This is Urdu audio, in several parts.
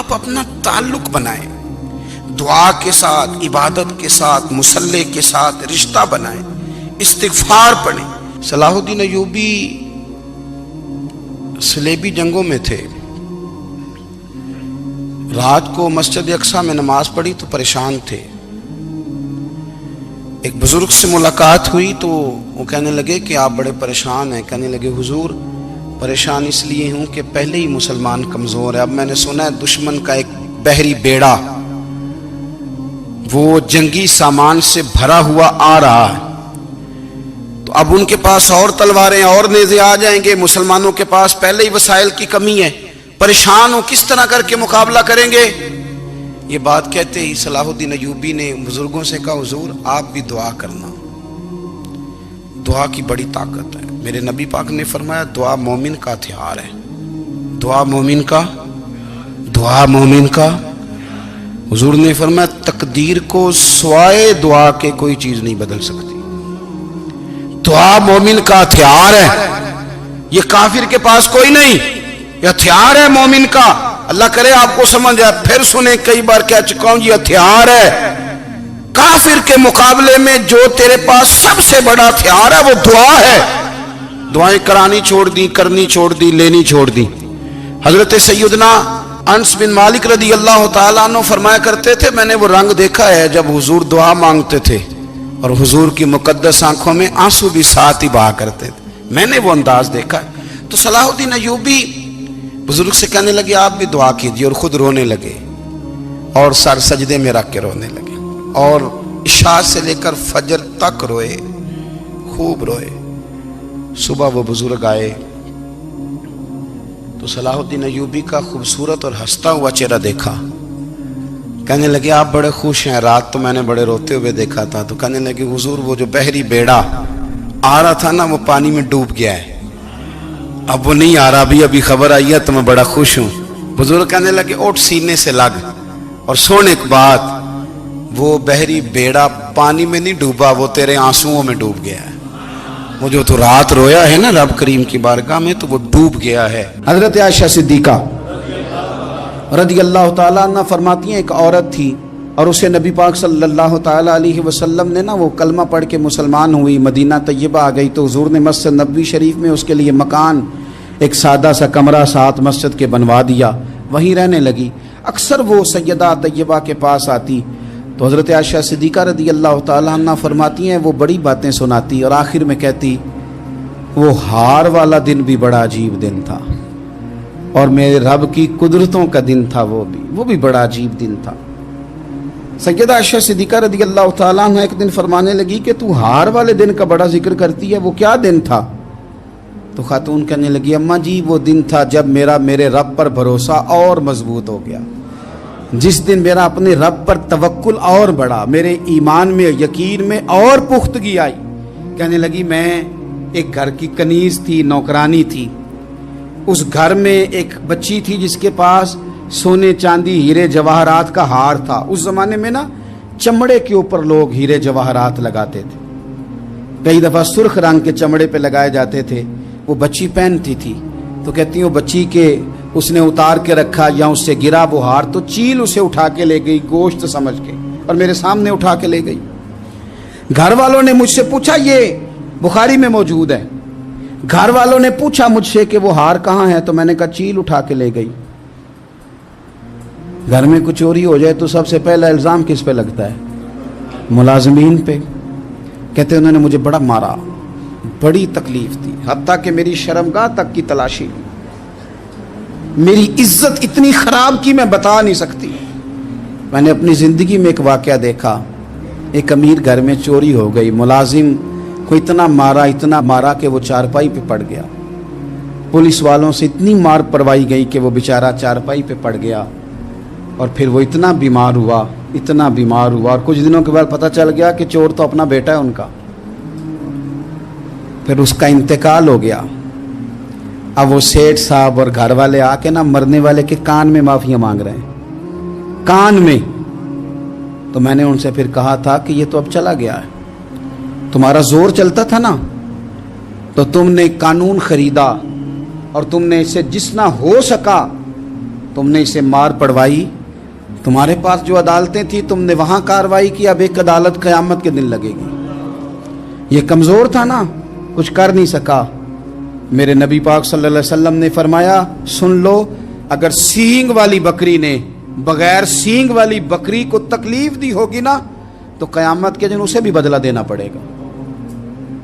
آپ اپنا تعلق بنائیں، دعا کے ساتھ، عبادت کے ساتھ، مصلی کے ساتھ رشتہ بنائیں، استغفار پڑھیں۔ صلاح الدین ایوبی صلیبی جنگوں میں تھے، رات کو مسجد اقصیٰ میں نماز پڑھی تو پریشان تھے۔ ایک بزرگ سے ملاقات ہوئی تو وہ کہنے لگے کہ آپ بڑے پریشان ہیں۔ کہنے لگے حضور پریشان اس لیے ہوں کہ پہلے ہی مسلمان کمزور ہے، اب میں نے سنا ہے دشمن کا ایک بحری بیڑا وہ جنگی سامان سے بھرا ہوا آ رہا ہے، تو اب ان کے پاس اور تلواریں اور نیزے آ جائیں گے، مسلمانوں کے پاس پہلے ہی وسائل کی کمی ہے، پریشان ہو کس طرح کر کے مقابلہ کریں گے۔ یہ بات کہتے ہی صلاح الدین ایوبی نے بزرگوں سے کہا حضور آپ بھی دعا کرنا، دعا کی بڑی طاقت ہے۔ میرے نبی پاک نے فرمایا دعا مومن کا ہتھیار ہے، دعا مومن کا حضور نے فرمایا تقدیر کو سوائے دعا کے کوئی چیز نہیں بدل سکتی، دعا مومن کا ہتھیار ہے، یہ کافر کے پاس کوئی نہیں، یہ ہتھیار ہے مومن کا۔ اللہ کرے آپ کو سمجھ آئے، پھر سنیں، کئی بار کہہ چکا ہوں یہ ہتھیار ہے۔ کافر کے مقابلے میں جو تیرے پاس سب سے بڑا ہتھیار ہے وہ دعا ہے۔ دعائیں کرانی چھوڑ دی، کرنی چھوڑ دی، لینی چھوڑ دی۔ حضرت سیدنا انس بن مالک رضی اللہ تعالیٰ عنہ فرمایا کرتے تھے میں نے وہ رنگ دیکھا ہے جب حضور دعا مانگتے تھے اور حضور کی مقدس آنکھوں میں آنسو بھی ساتھ ہی بہا کرتے تھے، میں نے وہ انداز دیکھا ہے۔ تو صلاح الدین ایوبی بزرگ سے کہنے لگے آپ بھی دعا کیجئے، اور خود رونے لگے اور سر سجدے میں رکھ کے رونے لگے، اور عشاء سے لے کر فجر تک روئے، خوب روئے۔ صبح وہ بزرگ آئے تو صلاح الدین ایوبی کا خوبصورت اور ہنستا ہوا چہرہ دیکھا، کہنے لگے آپ بڑے خوش ہیں، رات تو میں نے بڑے روتے ہوئے دیکھا تھا۔ تو کہنے لگے حضور وہ جو بحری بیڑا آ رہا تھا نا وہ پانی میں ڈوب گیا ہے، اب وہ نہیں آ رہا، ابھی خبر آئی ہے تو میں بڑا خوش ہوں۔ بزرگ کہنے لگے اٹھ سینے سے لگ اور سن ایک بات، وہ بحری بیڑا پانی میں نہیں ڈوبا، وہ تیرے آنسوؤں میں ڈوب گیا ہے۔ وہ جو تو رات رویا ہے نا رب کریم کی بارگاہ میں تو وہ ڈوب گیا ہے۔ حضرت عائشہ صدیقہ رضی اللہ تعالیٰ عنہ فرماتی ہیں ایک عورت تھی اور اسے نبی پاک صلی اللہ تعالیٰ علیہ وسلم نے نا وہ کلمہ پڑھ کے مسلمان ہوئی، مدینہ طیبہ آ گئی تو حضور نے مسجد نبوی شریف میں اس کے لیے مکان، ایک سادہ سا کمرہ ساتھ مسجد کے بنوا دیا، وہیں رہنے لگی۔ اکثر وہ سیدہ طیبہ کے پاس آتی تو حضرت عائشہ صدیقہ رضی اللہ تعالیٰ عنہ فرماتی ہیں وہ بڑی باتیں سناتی اور آخر میں کہتی وہ ہار والا دن بھی بڑا عجیب دن تھا اور میرے رب کی قدرتوں کا دن تھا، وہ بھی بڑا عجیب دن تھا۔ سیدہ عائشہ صدیقہ رضی اللہ تعالیٰ عنہ ایک دن فرمانے لگی کہ تو ہار والے دن کا بڑا ذکر کرتی ہے، وہ کیا دن تھا؟ تو خاتون کہنے لگی اماں جی وہ دن تھا جب میرے رب پر بھروسہ اور مضبوط ہو گیا، جس دن میرا اپنے رب پر توکل اور بڑھا، میرے ایمان میں یقین میں اور پختگی آئی۔ کہنے لگی میں ایک گھر کی کنیز تھی، نوکرانی تھی، اس گھر میں ایک بچی تھی جس کے پاس سونے چاندی ہیرے جواہرات کا ہار تھا۔ اس زمانے میں نا چمڑے کے اوپر لوگ ہیرے جواہرات لگاتے تھے، کئی دفعہ سرخ رنگ کے چمڑے پہ لگائے جاتے تھے، وہ بچی پہنتی تھی۔ تو کہتی ہیں وہ بچی کے اس نے اتار کے رکھا یا اس سے گرا وہ ہار تو چیل اسے اٹھا کے لے گئی گوشت سمجھ کے اور میرے سامنے اٹھا کے لے گئی۔ گھر والوں نے مجھ سے پوچھا، یہ بخاری میں موجود ہے، گھر والوں نے پوچھا مجھ سے کہ وہ ہار کہاں ہے تو میں نے کہا چیل اٹھا کے لے گئی۔ گھر میں کچھ چوری ہو جائے تو سب سے پہلا الزام کس پہ لگتا ہے؟ ملازمین پہ۔ کہتے انہوں نے مجھے بڑا مارا، بڑی تکلیف تھی، حتیٰ کہ میری شرمگاہ تک کی تلاشی، میری عزت اتنی خراب کی میں بتا نہیں سکتی۔ میں نے اپنی زندگی میں ایک واقعہ دیکھا، ایک امیر گھر میں چوری ہو گئی، ملازم کو اتنا مارا کہ وہ چارپائی پہ پڑ گیا، پولیس والوں سے اتنی مار پروائی گئی کہ وہ بیچارہ چارپائی پہ پڑ گیا، اور پھر وہ اتنا بیمار ہوا اور کچھ دنوں کے بعد پتہ چل گیا کہ چور تو اپنا بیٹا ہے ان کا، پھر اس کا انتقال ہو گیا۔ اب وہ سیٹھ صاحب اور گھر والے آ کے نا مرنے والے کے کان میں معافیاں مانگ رہے ہیں، کان میں۔ تو میں نے ان سے پھر کہا تھا کہ یہ تو اب چلا گیا ہے، تمہارا زور چلتا تھا نا تو تم نے قانون خریدا اور تم نے اسے جتنا ہو سکا تم نے اسے مار پڑوائی, تمہارے پاس جو عدالتیں تھیں تم نے وہاں کارروائی کی, اب ایک عدالت قیامت کے دن لگے گی. یہ کمزور تھا نا, کچھ کر نہیں سکا. میرے نبی پاک صلی اللہ علیہ وسلم نے فرمایا سن لو, اگر سینگ والی بکری نے بغیر سینگ والی بکری کو تکلیف دی ہوگی نا تو قیامت کے دن اسے بھی بدلہ دینا پڑے گا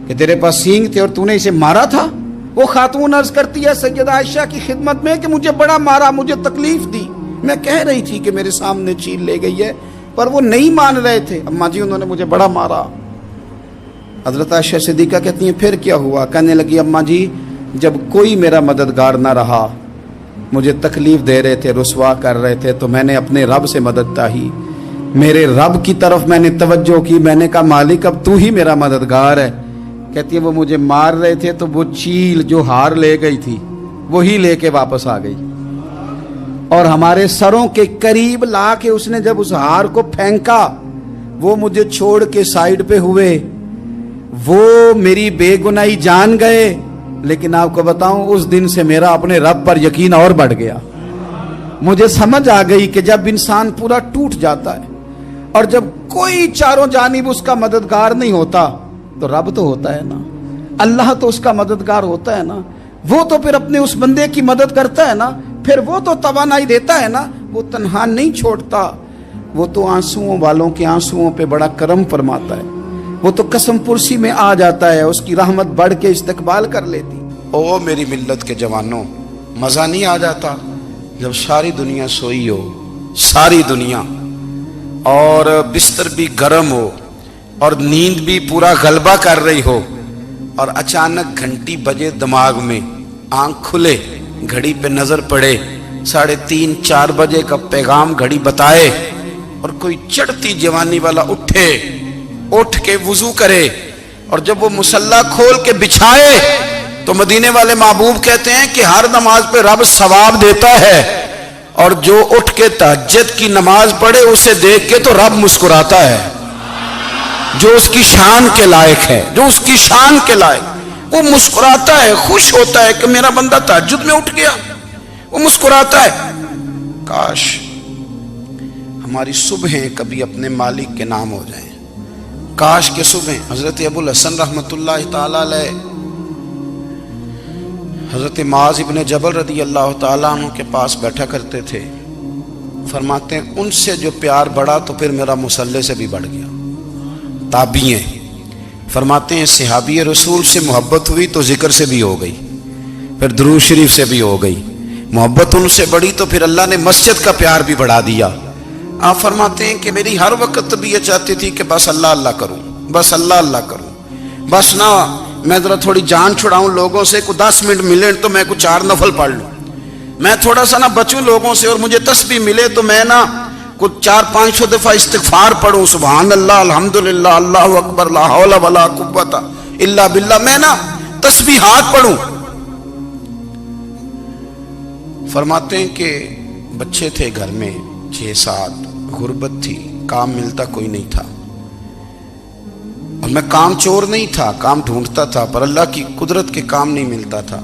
کہ تیرے پاس سینگ تھے اور تو نے اسے مارا تھا. وہ خاتون عرض کرتی ہے سیدہ عائشہ کی خدمت میں کہ مجھے بڑا مارا, مجھے تکلیف دی, میں کہہ رہی تھی کہ میرے سامنے چیل لے گئی ہے پر وہ نہیں مان رہے تھے. اماں جی انہوں نے مجھے بڑا مارا. حضرت عائشہ صدیقہ کہتی ہیں پھر کیا ہوا؟ کہنے لگی اماں جی جب کوئی میرا مددگار نہ رہا, مجھے تکلیف دے رہے تھے, رسوا کر رہے تھے, تو میں نے اپنے رب سے مدد چاہی, میرے رب کی طرف میں نے توجہ کی, میں نے کہا مالک اب تو ہی میرا مددگار ہے. کہتی ہے وہ مجھے مار رہے تھے تو وہ چیل جو ہار لے گئی تھی وہی لے کے واپس آ گئی, اور ہمارے سروں کے قریب لا کے اس نے جب اس ہار کو پھینکا, وہ مجھے چھوڑ کے سائیڈ پہ ہوئے, وہ میری بے گناہی جان گئے. لیکن آپ کو بتاؤں اس دن سے میرا اپنے رب پر یقین اور بڑھ گیا. مجھے سمجھ آ گئی کہ جب انسان پورا ٹوٹ جاتا ہے اور جب کوئی چاروں جانب اس کا مددگار نہیں ہوتا تو رب تو ہوتا ہے نا, اللہ تو اس کا مددگار ہوتا ہے نا, وہ تو پھر اپنے اس بندے کی مدد کرتا ہے نا, پھر وہ تو توانائی دیتا ہے نا, وہ تنہا نہیں چھوڑتا, وہ تو آنسوؤں والوں کے آنسوؤں پہ بڑا کرم فرماتا ہے, وہ تو قسم پرسی میں آ جاتا ہے, اس کی رحمت بڑھ کے استقبال کر لیتی. او میری ملت کے جوانوں, مزہ نہیں آ جاتا جب ساری دنیا سوئی ہو, ساری دنیا, اور بستر بھی گرم ہو اور نیند بھی پورا غلبہ کر رہی ہو, اور اچانک گھنٹی بجے دماغ میں, آنکھ کھلے, گھڑی پہ نظر پڑے, 3:30 4 بجے کا پیغام گھڑی بتائے, اور کوئی چڑھتی جوانی والا اٹھ کے وضو کرے, اور جب وہ مصلی کھول کے بچھائے تو مدینے والے محبوب کہتے ہیں کہ ہر نماز پہ رب ثواب دیتا ہے, اور جو اٹھ کے تہجد کی نماز پڑھے اسے دیکھ کے تو رب مسکراتا ہے, جو اس کی شان کے لائق ہے, جو اس کی شان کے لائق, وہ مسکراتا ہے, خوش ہوتا ہے کہ میرا بندہ تہجد میں اٹھ گیا, وہ مسکراتا ہے. کاش ہماری صبحیں کبھی اپنے مالک کے نام ہو جائیں, کاش کے صبح. حضرت ابو الحسن رحمت اللہ تعالی علیہ حضرت معاذ ابن جبل رضی اللہ تعالیٰ عنہ کے پاس بیٹھا کرتے تھے. فرماتے ہیں ان سے جو پیار بڑھا تو پھر میرا مصلی سے بھی بڑھ گیا. تابعی ہیں, فرماتے ہیں صحابی رسول سے محبت ہوئی تو ذکر سے بھی ہو گئی, پھر درود شریف سے بھی ہو گئی. محبت ان سے بڑھی تو پھر اللہ نے مسجد کا پیار بھی بڑھا دیا. آپ فرماتے ہیں کہ میری ہر وقت طبیعت چاہتی تھی کہ بس اللہ اللہ کروں, بس اللہ اللہ کروں, بس نہ میں ذرا تھوڑی جان چھڑاؤں لوگوں سے, کو 10 منٹ ملے تو میں کچھ 4 نفل پڑھ لوں, میں تھوڑا سا نہ بچوں لوگوں سے, اور مجھے تسبیح ملے تو میں نہ کچھ 400-500 دفعہ استغفار پڑھوں, سبحان اللہ, الحمدللہ, اللہ اکبر, لا حول ولا قوت الا باللہ, میں نہ تسبیحات پڑھوں. فرماتے ہیں کہ بچے تھے گھر میں 6-7, غربت تھی, کام ملتا کوئی نہیں تھا, اور میں کام چور نہیں تھا, کام ڈھونڈتا تھا, پر اللہ کی قدرت کے کام نہیں ملتا تھا.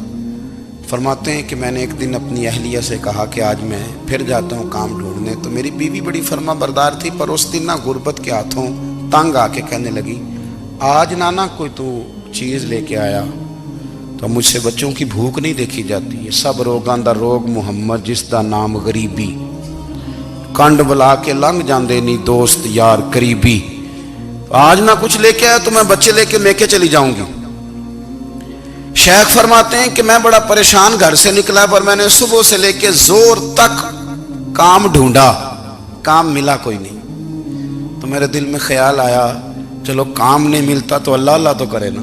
فرماتے ہیں کہ میں نے ایک دن اپنی اہلیہ سے کہا کہ آج میں پھر جاتا ہوں کام ڈھونڈنے. تو میری بیوی بڑی فرما بردار تھی, پر اس دن نہ غربت کے ہاتھوں تنگ آ کے کہنے لگی آج نانا کوئی تو چیز لے کے آیا, تو مجھ سے بچوں کی بھوک نہیں دیکھی جاتی. سب روگاں دا روگ محمد جس دا نام غریبی, کنڈ بلا کے لنگ جاندے نہیں دوست یار قریبی. آج نہ کچھ لے کے آیا تو میں بچے لے کے میکے چلی جاؤں گی. شیخ فرماتے ہیں کہ میں بڑا پریشان گھر سے نکلا, پر میں نے صبح سے لے کے زور تک کام ڈھونڈا, کام ملا کوئی نہیں. تو میرے دل میں خیال آیا چلو کام نہیں ملتا تو اللہ اللہ تو کرے نا,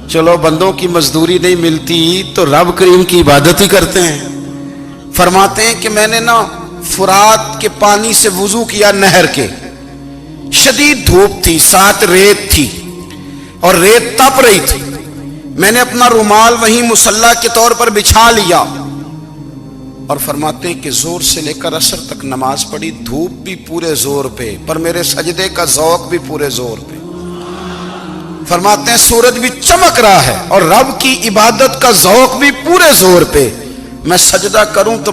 چلو بندوں کی مزدوری نہیں ملتی تو رب کریم کی عبادت ہی کرتے ہیں. فرماتے ہیں کہ میں نے نا فرات کے پانی سے وضو کیا, نہر کے, شدید دھوپ تھی, ساتھ ریت تھی اور ریت تپ رہی تھی. میں نے اپنا رومال وہیں مصلی کے طور پر بچھا لیا, اور فرماتے ہیں کہ زور سے لے کر عصر تک نماز پڑھی, دھوپ بھی پورے زور پہ, پر میرے سجدے کا ذوق بھی پورے زور پہ. فرماتے ہیں سورج بھی چمک رہا ہے اور رب کی عبادت کا ذوق بھی پورے زور پہ. میں سجدہ کروں تو